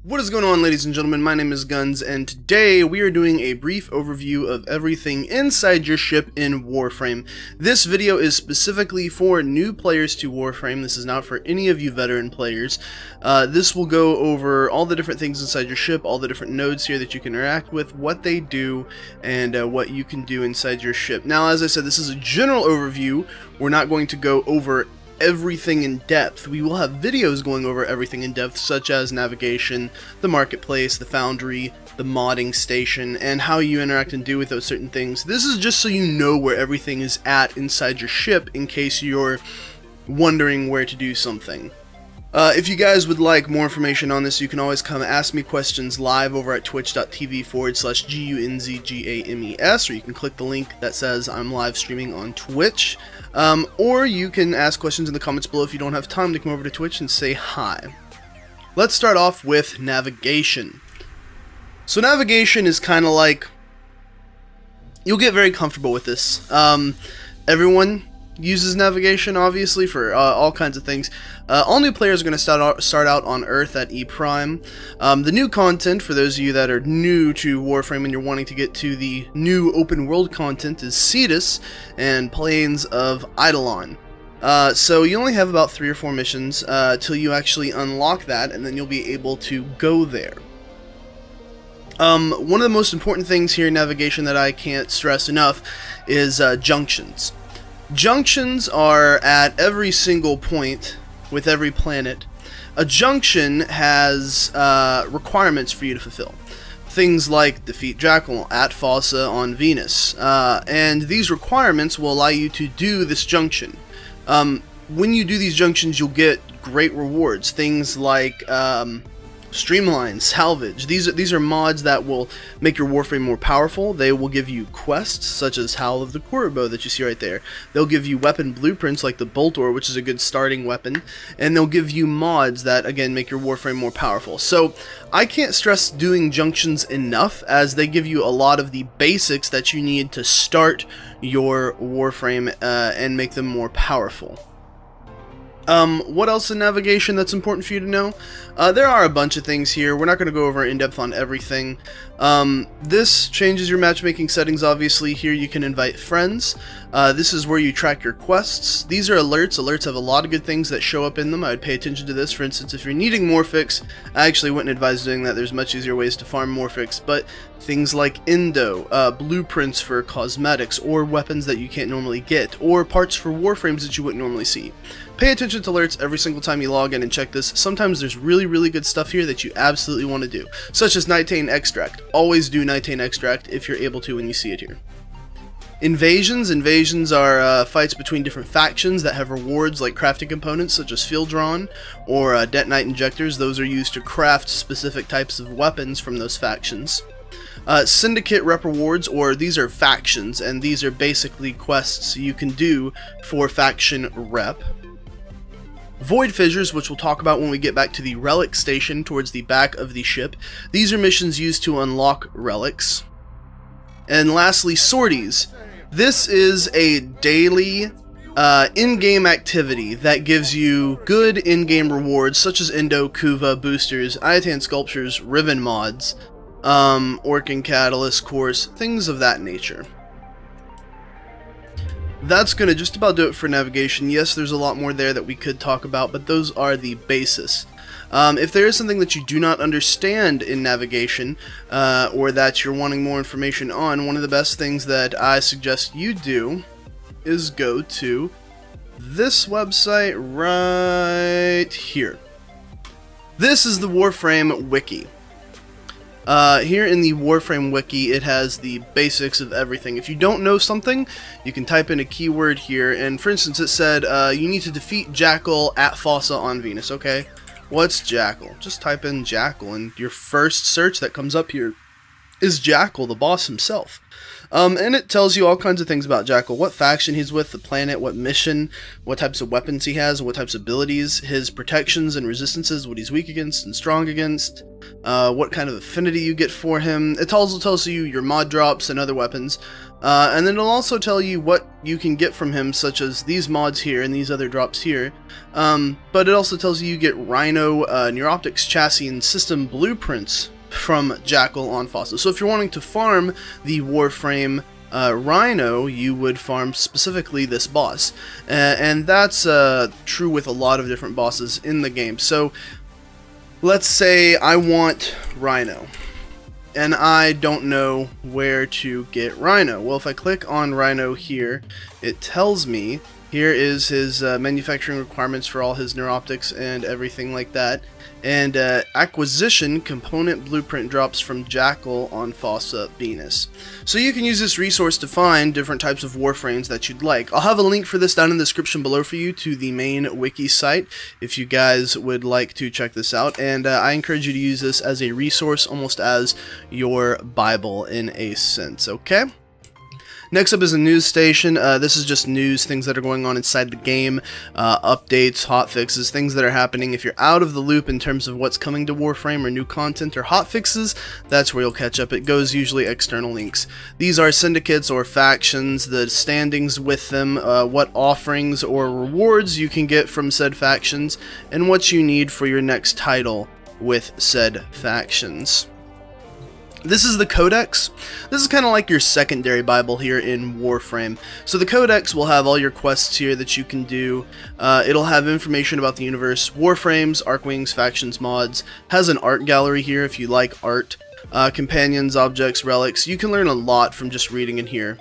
What is going on, ladies and gentlemen? My name is Guns, and today we are doing a brief overview of everything inside your ship in Warframe. This video is specifically for new players to Warframe. This is not for any of you veteran players. This will go over all the different things inside your ship, all the different nodes here that you can interact with, what they do, and what you can do inside your ship. Now, as I said, this is a general overview. We're not going to go over everything in depth. We will have videos going over everything in depth, such as navigation, the marketplace, the Foundry, the modding station, and how you interact and do with those certain things. This is just so you know where everything is at inside your ship in case you're wondering where to do something. If you guys would like more information on this, you can always come ask me questions live over at twitch.tv/GUNZGAMES, or you can click the link that says I'm live streaming on Twitch. Or you can ask questions in the comments below if you don't have time to come over to Twitch and say hi. Let's start off with navigation. So navigation is kind of like, you'll get very comfortable with this. Everyone uses navigation, obviously, for all kinds of things. All new players are going to start out on Earth at E Prime. The new content, for those of you that are new to Warframe and you're wanting to get to the new open world content, is Cetus and Plains of Eidolon. So you only have about 3 or 4 missions till you actually unlock that, and then you'll be able to go there. One of the most important things here in navigation that I can't stress enough is junctions. Junctions are at every single point with every planet. A junction has requirements for you to fulfill. Things like defeat Jackal at Fossa on Venus. And these requirements will allow you to do this junction. When you do these junctions, you'll get great rewards. Things like Streamline, Salvage. These are mods that will make your Warframe more powerful. They will give you quests, such as Howl of the Kurobo that you see right there. They'll give you weapon blueprints like the Boltor, which is a good starting weapon. And they'll give you mods that, again, make your Warframe more powerful. So, I can't stress doing junctions enough, as they give you a lot of the basics that you need to start your Warframe and make them more powerful. What else in navigation that's important for you to know? There are a bunch of things here. We're not going to go over in depth on everything. This changes your matchmaking settings, obviously. Here you can invite friends. This is where you track your quests. These are alerts. Alerts have a lot of good things that show up in them. I would pay attention to this. For instance, if you're needing Morphix, I actually wouldn't advise doing that. There's much easier ways to farm Morphix, but things like Endo, blueprints for cosmetics, or weapons that you can't normally get, or parts for Warframes that you wouldn't normally see. Pay attention to alerts every single time you log in and check this. Sometimes there's really good stuff here that you absolutely want to do, such as Nitane Extract. Always do Nitane Extract if you're able to when you see it here. Invasions. Invasions are fights between different factions that have rewards like crafting components such as Field Drawn or Detonite Injectors. Those are used to craft specific types of weapons from those factions. Syndicate rep rewards, or these are factions, and these are basically quests you can do for faction rep. Void Fissures, which we'll talk about when we get back to the Relic station towards the back of the ship. These are missions used to unlock relics. And lastly, Sorties. This is a daily in-game activity that gives you good in-game rewards such as Endo, Kuva, boosters, Iatan sculptures, Riven mods, Orkin Catalyst course, things of that nature. That's going to just about do it for navigation. Yes, there's a lot more there that we could talk about, but those are the basis. If there is something that you do not understand in navigation, or that you're wanting more information on, one of the best things that I suggest you do is go to this website right here. This is the Warframe Wiki. Here in the Warframe Wiki, it has the basics of everything. If you don't know something, you can type in a keyword here, and for instance it said, you need to defeat Jackal at Fossa on Venus. Okay, what's Jackal? Just type in Jackal, and your first search that comes up here is Jackal, the boss himself. And it tells you all kinds of things about Jackal: what faction he's with, the planet, what mission, what types of weapons he has, what types of abilities, his protections and resistances, what he's weak against and strong against, what kind of affinity you get for him. It also tells you your mod drops and other weapons. And then it'll also tell you what you can get from him, such as these mods here and these other drops here. But it also tells you get Rhino, Neuroptics, chassis, and system blueprints from Jackal on Fossa. So if you're wanting to farm the Warframe Rhino, you would farm specifically this boss. And that's true with a lot of different bosses in the game. So let's say I want Rhino, and I don't know where to get Rhino. Well, if I click on Rhino here, it tells me here is his manufacturing requirements for all his neuroptics and everything like that. And acquisition component blueprint drops from Jackal on Fossa Venus. So you can use this resource to find different types of Warframes that you'd like. I'll have a link for this down in the description below for you to the main wiki site if you guys would like to check this out. And I encourage you to use this as a resource, almost as your Bible in a sense, okay? Next up is a news station. This is just news, things that are going on inside the game, updates, hotfixes, things that are happening. If you're out of the loop in terms of what's coming to Warframe or new content or hotfixes, that's where you'll catch up. It goes usually external links. These are syndicates or factions, the standings with them, what offerings or rewards you can get from said factions, and what you need for your next title with said factions. This is the Codex. This is kind of like your secondary Bible here in Warframe. So the Codex will have all your quests here that you can do. It'll have information about the universe, Warframes, Archwings, factions, mods. Has an art gallery here if you like art. Companions, objects, relics. You can learn a lot from just reading in here.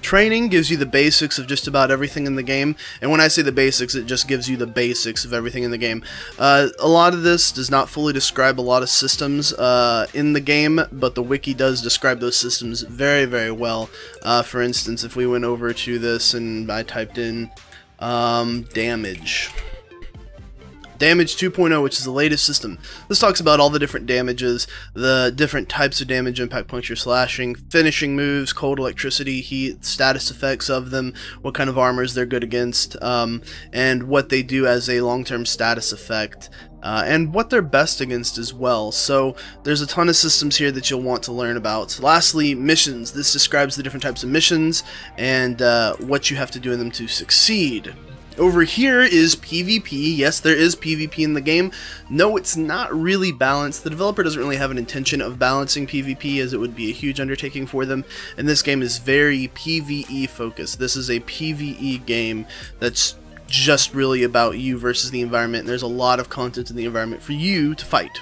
Training gives you the basics of just about everything in the game, and when I say the basics, it just gives you the basics of everything in the game. A lot of this does not fully describe a lot of systems in the game, but the wiki does describe those systems very, very well. For instance, if we went over to this and I typed in damage. Damage 2.0, which is the latest system. This talks about all the different damages, the different types of damage: impact, puncture, slashing, finishing moves, cold, electricity, heat, status effects of them, what kind of armors they're good against, and what they do as a long-term status effect, and what they're best against as well. So there's a ton of systems here that you'll want to learn about. Lastly, missions. This describes the different types of missions and what you have to do in them to succeed. Over here is PvP. Yes, there is PvP in the game. No, it's not really balanced. The developer doesn't really have an intention of balancing PvP, as it would be a huge undertaking for them, and this game is very PvE focused. This is a PvE game that's just really about you versus the environment, and there's a lot of content in the environment for you to fight.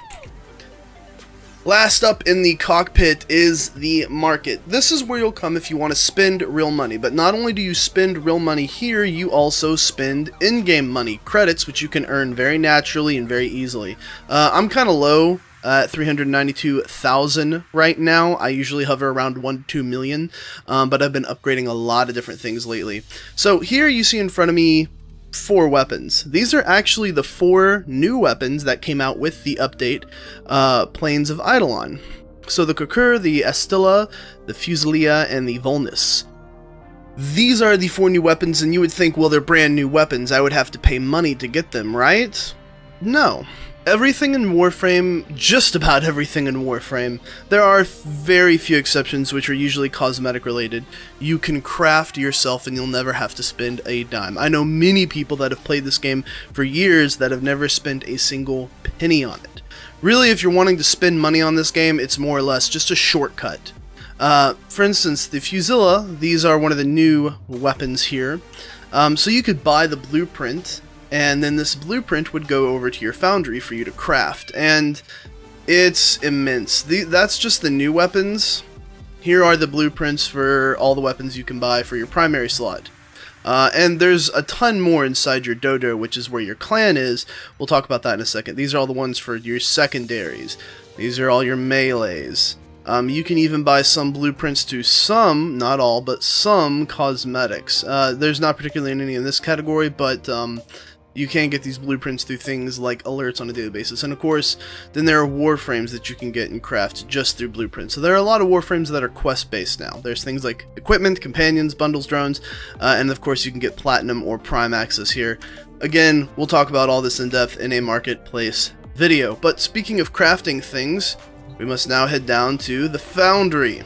Last up in the cockpit is the market. This is where you'll come if you want to spend real money, but not only do you spend real money here, you also spend in-game money, credits, which you can earn very naturally and very easily. I'm kind of low at 392,000 right now. I usually hover around 1 to 2 million, but I've been upgrading a lot of different things lately. So here you see in front of me 4 weapons. These are actually the 4 new weapons that came out with the update, Plains of Eidolon. So the Kukur, the Astilla, the Fusilia, and the Volnus. These are the 4 new weapons, and you would think, well, they're brand new weapons, I would have to pay money to get them, right? No. Everything in Warframe, just about everything in Warframe, there are very few exceptions which are usually cosmetic related. You can craft yourself and you'll never have to spend a dime. I know many people that have played this game for years that have never spent a single penny on it. Really, if you're wanting to spend money on this game, it's more or less just a shortcut. For instance, the Fusilla, these are one of the new weapons here. So you could buy the blueprint, and then this blueprint would go over to your Foundry for you to craft, and it's immense. That's just the new weapons. Here are the blueprints for all the weapons you can buy for your primary slot. And there's a ton more inside your dodo, which is where your clan is. We'll talk about that in a second. These are all the ones for your secondaries. These are all your melees. You can even buy some blueprints to some, not all, but some cosmetics. There's not particularly any in this category, but you can get these blueprints through things like alerts on a daily basis. And of course, then there are Warframes that you can get and craft just through blueprints. So there are a lot of Warframes that are quest-based now. There's things like equipment, companions, bundles, drones, and of course you can get Platinum or Prime access here. Again, we'll talk about all this in depth in a marketplace video. But speaking of crafting things, we must now head down to the Foundry.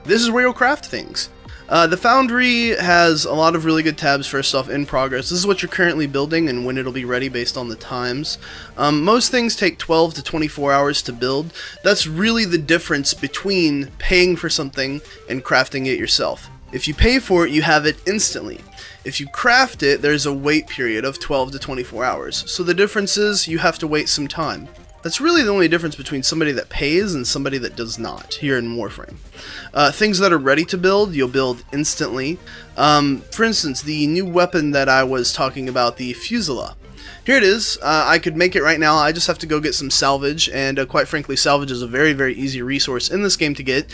This is where you'll craft things. The Foundry has a lot of really good tabs. First off, in progress. This is what you're currently building and when it'll be ready based on the times. Most things take 12 to 24 hours to build. That's really the difference between paying for something and crafting it yourself. If you pay for it, you have it instantly. If you craft it, there's a wait period of 12 to 24 hours. So the difference is you have to wait some time. That's really the only difference between somebody that pays and somebody that does not here in Warframe. Things that are ready to build, you'll build instantly. For instance, the new weapon that I was talking about, the Fusila. Here it is. I could make it right now. I just have to go get some salvage, and quite frankly, salvage is a very, very easy resource in this game to get.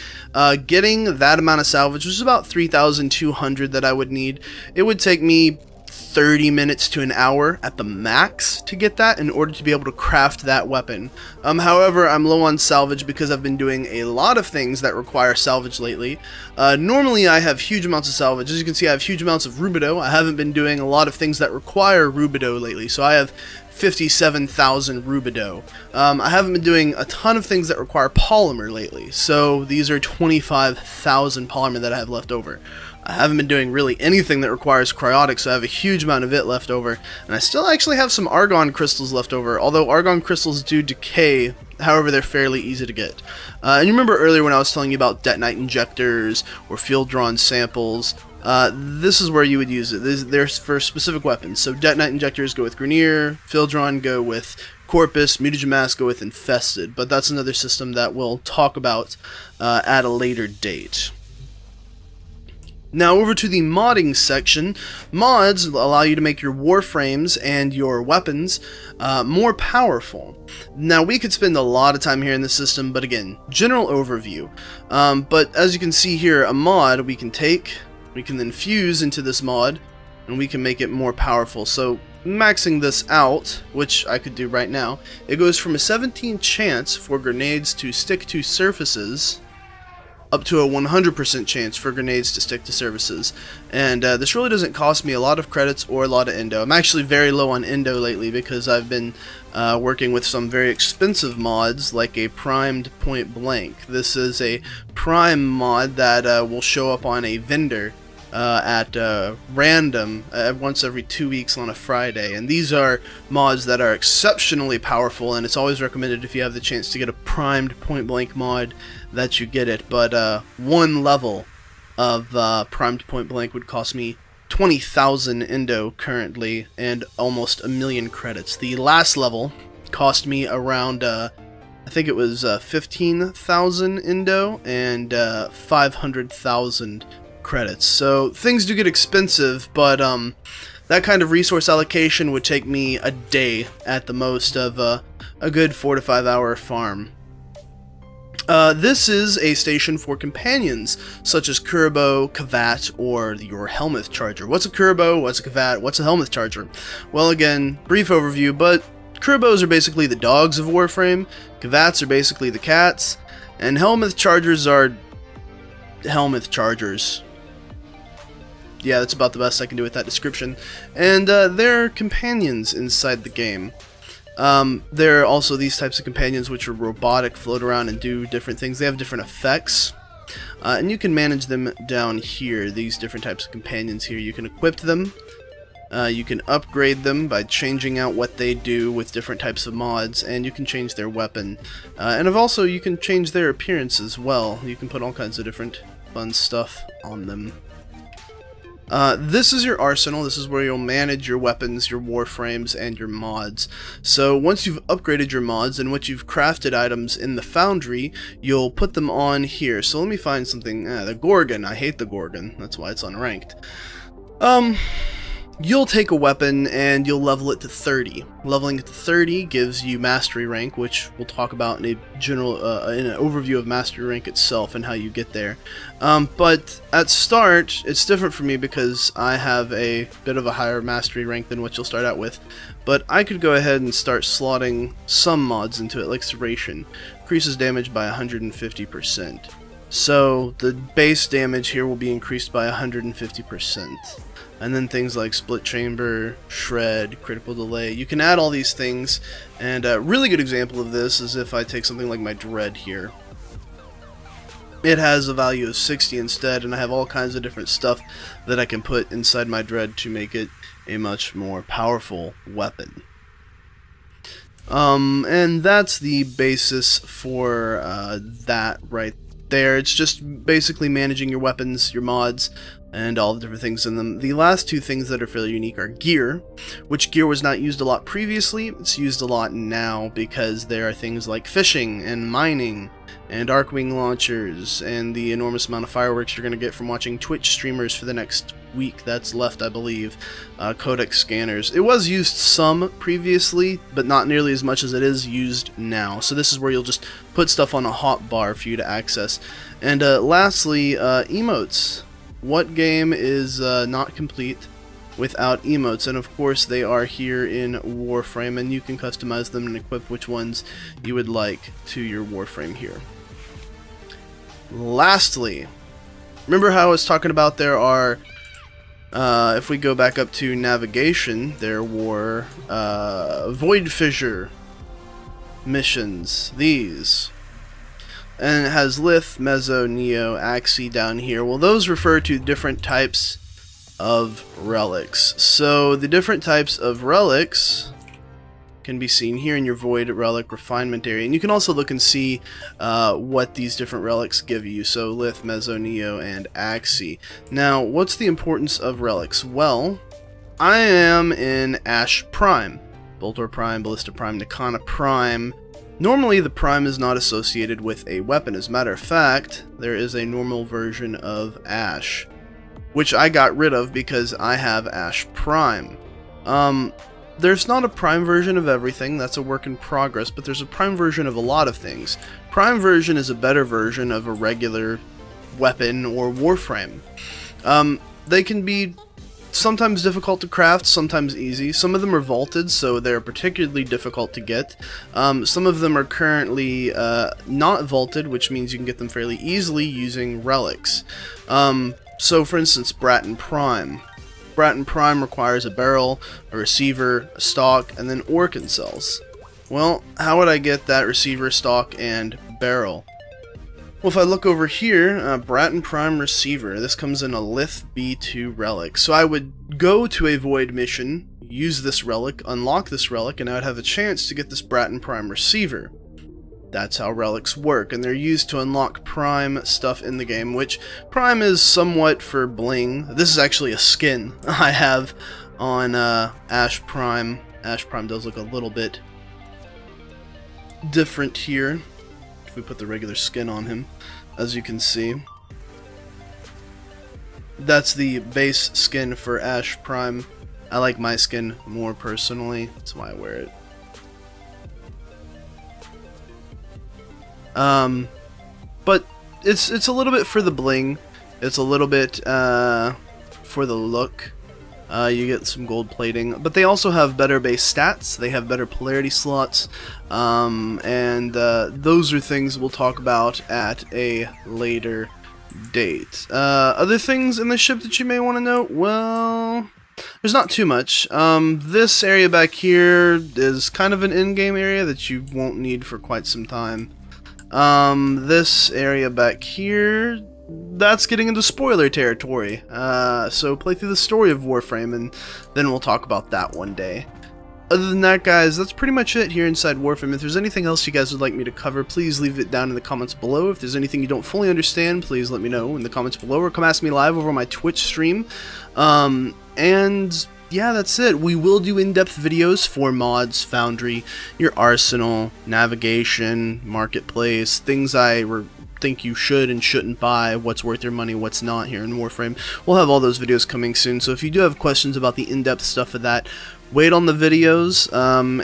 Getting that amount of salvage, which is about 3,200 that I would need, it would take me 30 minutes to an hour at the max to get that in order to be able to craft that weapon. However, I'm low on salvage because I've been doing a lot of things that require salvage lately. Normally I have huge amounts of salvage. As you can see, I have huge amounts of rubido. I haven't been doing a lot of things that require rubido lately, so I have 57,000 rubido. I haven't been doing a ton of things that require polymer lately, so these are 25,000 polymer that I have left over. I haven't been doing really anything that requires cryotic, so I have a huge amount of it left over. And I still actually have some argon crystals left over, although argon crystals do decay. However, they're fairly easy to get. And you remember earlier when I was telling you about detonite injectors or field-drawn samples, this is where you would use it. They're for specific weapons. So detonite injectors go with Grenier, field-drawn go with Corpus, Mutagen Mass go with Infested. But that's another system that we'll talk about at a later date. Now over to the modding section. Mods allow you to make your warframes and your weapons more powerful. Now we could spend a lot of time here in the system, but again, general overview. But as you can see here, a mod we can then fuse into this mod, and we can make it more powerful. So maxing this out, which I could do right now, it goes from a 17 chance for grenades to stick to surfaces up to a 100% chance for grenades to stick to surfaces. And this really doesn't cost me a lot of credits or a lot of endo. I'm actually very low on endo lately because I've been working with some very expensive mods like a primed point blank. This is a prime mod that will show up on a vendor at random once every 2 weeks on a Friday, and these are mods that are exceptionally powerful, and it's always recommended if you have the chance to get a primed point blank mod that you get it. But one level of primed point blank would cost me 20,000 endo currently and almost 1,000,000 credits. The last level cost me around I think it was 15,000 endo and 500,000 credits. So things do get expensive, but that kind of resource allocation would take me a day at the most of a good 4 to 5 hour farm. This is a station for companions such as Kuriboh, Kavat, or your Helmuth Charger. What's a Kuriboh? What's a Kavat? What's a Helmuth Charger? Well, again, brief overview, but Kuribohs are basically the dogs of Warframe, Kavats are basically the cats, and Helmuth Chargers are Helmuth Chargers. Yeah, that's about the best I can do with that description. And they're companions inside the game. There are also these types of companions which are robotic, float around and do different things. They have different effects. And you can manage them down here, these different types of companions here. You can equip them. You can upgrade them by changing out what they do with different types of mods, and you can change their weapon. And also you can change their appearance as well. You can put all kinds of different fun stuff on them. This is your arsenal. This is where you'll manage your weapons, your warframes, and your mods. So once you've upgraded your mods and once you've crafted items in the Foundry, you'll put them on here. So let me find something. The Gorgon. I hate the Gorgon. That's why it's unranked. you'll take a weapon and you'll level it to 30. Leveling it to 30 gives you mastery rank, which we'll talk about in a general, in an overview of mastery rank itself and how you get there. But at start, it's different for me because I have a bit of a higher mastery rank than what you'll start out with. But I could go ahead and start slotting some mods into it, like Serration. Increases damage by 150%. So the base damage here will be increased by 150%. And then things like Split Chamber, Shred, Critical Delay. You can add all these things, and a really good example of this is if I take something like my Dread here. It has a value of 60 instead, and I have all kinds of different stuff that I can put inside my Dread to make it a much more powerful weapon. And that's the basis for that right there. It's just basically managing your weapons, your mods, and all the different things in them. The last two things that are fairly unique are gear, which gear was not used a lot previously. It's used a lot now because there are things like fishing and mining and Arcwing launchers and the enormous amount of fireworks you're going to get from watching Twitch streamers for the next week that's left, I believe. Codex scanners. It was used some previously, but not nearly as much as it is used now. So this is where you'll just put stuff on a hotbar for you to access. And lastly, emotes. What game is not complete without emotes? And of course they are here in Warframe, and you can customize them and equip which ones you would like to your Warframe here. Lastly, remember how I was talking about there are, if we go back up to navigation, there were Void Fissure missions, these. And it has Lith, Meso, Neo, Axii down here. Well, those refer to different types of relics. So the different types of relics can be seen here in your Void Relic Refinement area. And you can also look and see what these different relics give you. So Lith, Meso, Neo, and Axii. Now, what's the importance of relics? Well, I am in Ash Prime. Boltor Prime, Ballista Prime, Nikana Prime. Normally, the Prime is not associated with a weapon. As a matter of fact, there is a normal version of Ash, which I got rid of because I have Ash Prime. There's not a Prime version of everything, that's a work in progress, but there's a Prime version of a lot of things. Prime version is a better version of a regular weapon or Warframe. They can be sometimes difficult to craft, sometimes easy. Some of them are vaulted, so they're particularly difficult to get. Some of them are currently not vaulted, which means you can get them fairly easily using relics. So for instance, Bratton Prime. Bratton Prime requires a barrel, a receiver, a stock, and then Orkin cells. Well, how would I get that receiver, stock, and barrel? Well, if I look over here, Bratton Prime Receiver, this comes in a Lith B2 relic. So I would go to a Void mission, use this relic, unlock this relic, and I would have a chance to get this Bratton Prime Receiver. That's how relics work, and they're used to unlock Prime stuff in the game, which Prime is somewhat for bling. This is actually a skin I have on Ash Prime. Ash Prime does look a little bit different here. If we put the regular skin on him, as you can see. That's the base skin for Ash Prime. I like my skin more personally, that's why I wear it. But it's a little bit for the bling. It's a little bit for the look. You get some gold plating, but they also have better base stats. They have better polarity slots, and those are things we'll talk about at a later date. Other things in the ship that you may want to note? Well, there's not too much. This area back here is kind of an in-game area that you won't need for quite some time. This area back here, that's getting into spoiler territory, so play through the story of Warframe and then we'll talk about that one day. Other than that, guys, that's pretty much it here inside Warframe. If there's anything else you guys would like me to cover, please leave it down in the comments below. If there's anything you don't fully understand, please let me know in the comments below, or come ask me live over my Twitch stream. And yeah, that's it. We will do in-depth videos for mods, Foundry, your arsenal, navigation, marketplace, things I think you should and shouldn't buy, what's worth your money, what's not here in Warframe. We'll have all those videos coming soon, so if you do have questions about the in-depth stuff of that, wait on the videos,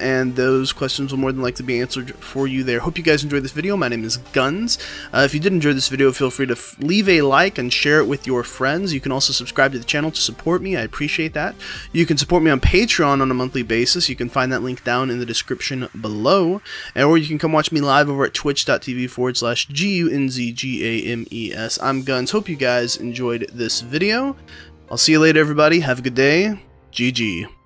and those questions will more than likely be answered for you there. Hope you guys enjoyed this video. My name is Guns. If you did enjoy this video, feel free to leave a like and share it with your friends. You can also subscribe to the channel to support me. I appreciate that. You can support me on Patreon on a monthly basis. You can find that link down in the description below. Or you can come watch me live over at twitch.tv/GUNZGAMES. I'm Guns. Hope you guys enjoyed this video. I'll see you later, everybody. Have a good day. GG.